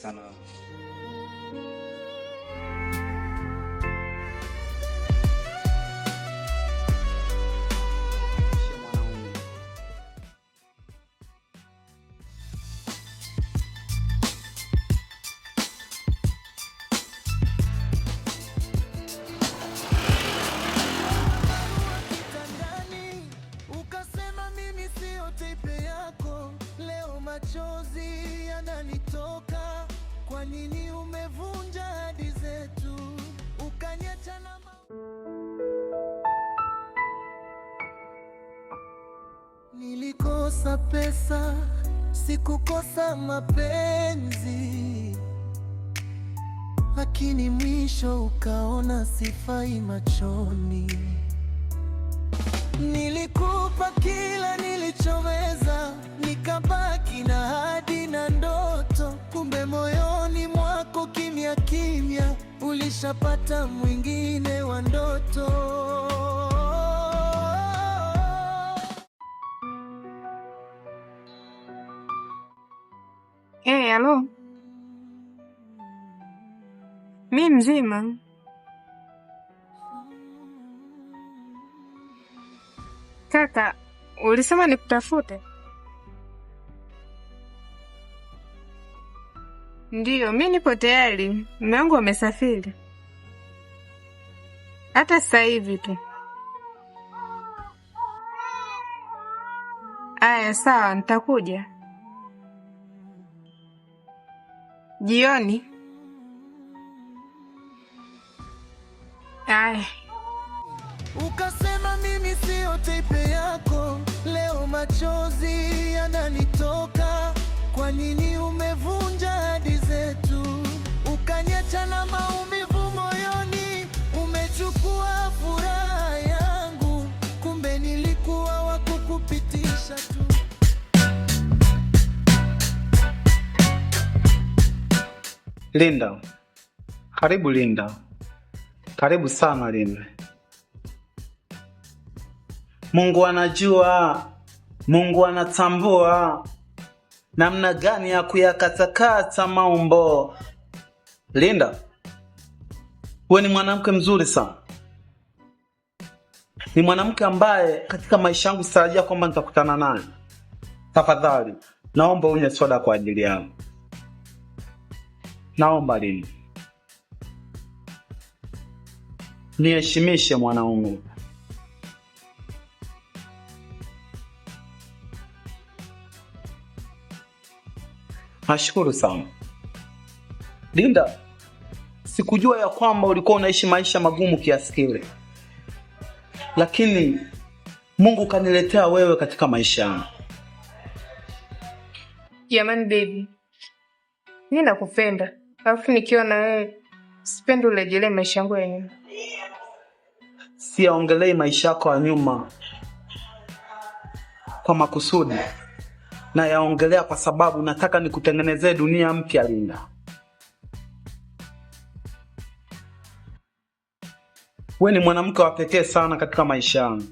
sana. Machozi yananitoka, kwa nini umevunja ahadi zetu, ukaniacha na nilikosa pesa, sikukosa mapenzi, lakini mwisho ukaona sifai machoni. Nilikupa kila nilichoweza, nikabaki na ahadi na ndoto, kumbe moyoni mwako kimya kimya ulishapata mwingine wa ndoto. Halo. Mi mzima. Kaka, ulisema nikutafute? Ndiyo, mi nipo tayari. Mume wangu amesafiri hata sasa hivi tu. Aya, sawa, nitakuja jioni. Aya. Ukasema mimi sio type yako, leo machozi yananitoka, kwa nini umevunja ahadi zetu, ukaniacha na maumivu moyoni, umechukua furaha yangu, kumbe nilikuwa wa kukupitisha tu. Linda, karibu Linda, karibu sana Linda. Mungu anajua, Mungu anatambua namna gani ya kuyakatakata maumbo. Linda, wewe ni mwanamke mzuri sana. Ni mwanamke ambaye katika maisha yangu sitarajia kwamba nitakutana naye. Tafadhali, naomba unywe soda kwa ajili yangu. Naomba Linda. Niheshimishe mwanaume. Nashukuru sana. Linda, sikujua ya kwamba ulikuwa unaishi maisha magumu kiasi kile. Lakini Mungu kaniletea wewe katika maisha yangu. Jamani baby, mimi nakupenda. Alafu nikiwa na wewe sipendi urejelee maisha yangu ya nyuma. Siyaongelei maisha yako ya nyuma kwa makusudi, na yaongelea kwa sababu nataka nikutengenezee dunia mpya Linda. Wewe ni mwanamke wa pekee sana katika maisha yangu.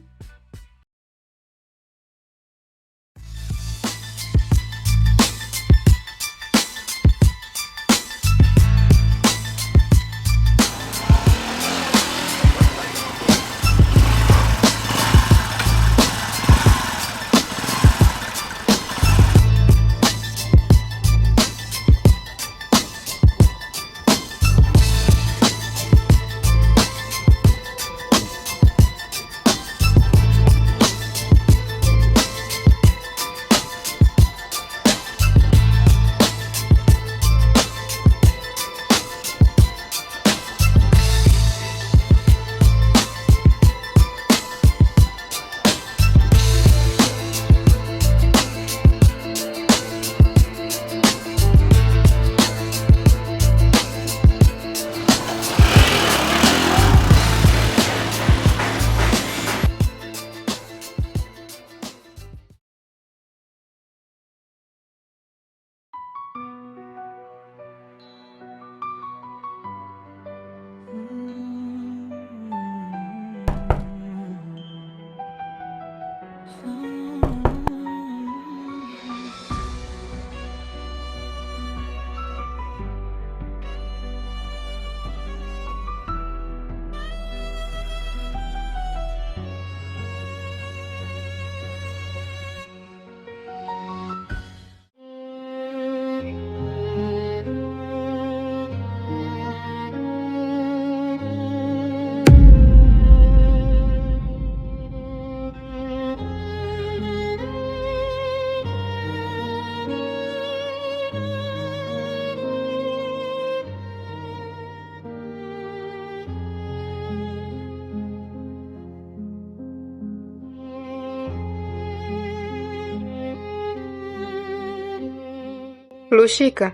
Lushika,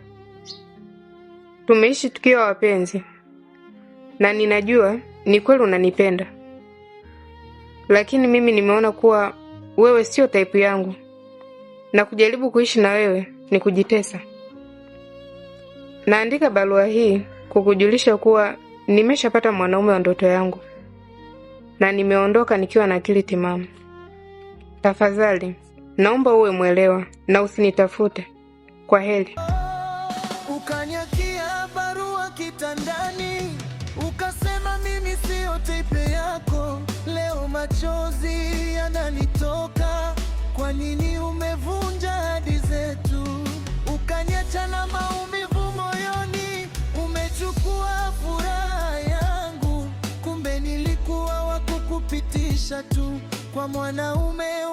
tumeishi tukiwa wapenzi na ninajua ni kweli unanipenda, lakini mimi nimeona kuwa wewe sio type yangu na kujaribu kuishi na wewe ni kujitesa. Naandika barua hii kukujulisha kuwa nimeshapata mwanaume wa ndoto yangu na nimeondoka nikiwa na akili timamu. Tafadhali, naomba uwe mwelewa na usinitafute. Kwa heri. Ukanyakia barua kitandani, ukasema mimi sio type yako. Leo machozi yananitoka, kwa nini umevunja ahadi zetu? Ukaniacha na maumivu moyoni, umechukua furaha yangu. Kumbe nilikuwa wa kukupitisha tu kwa mwanaume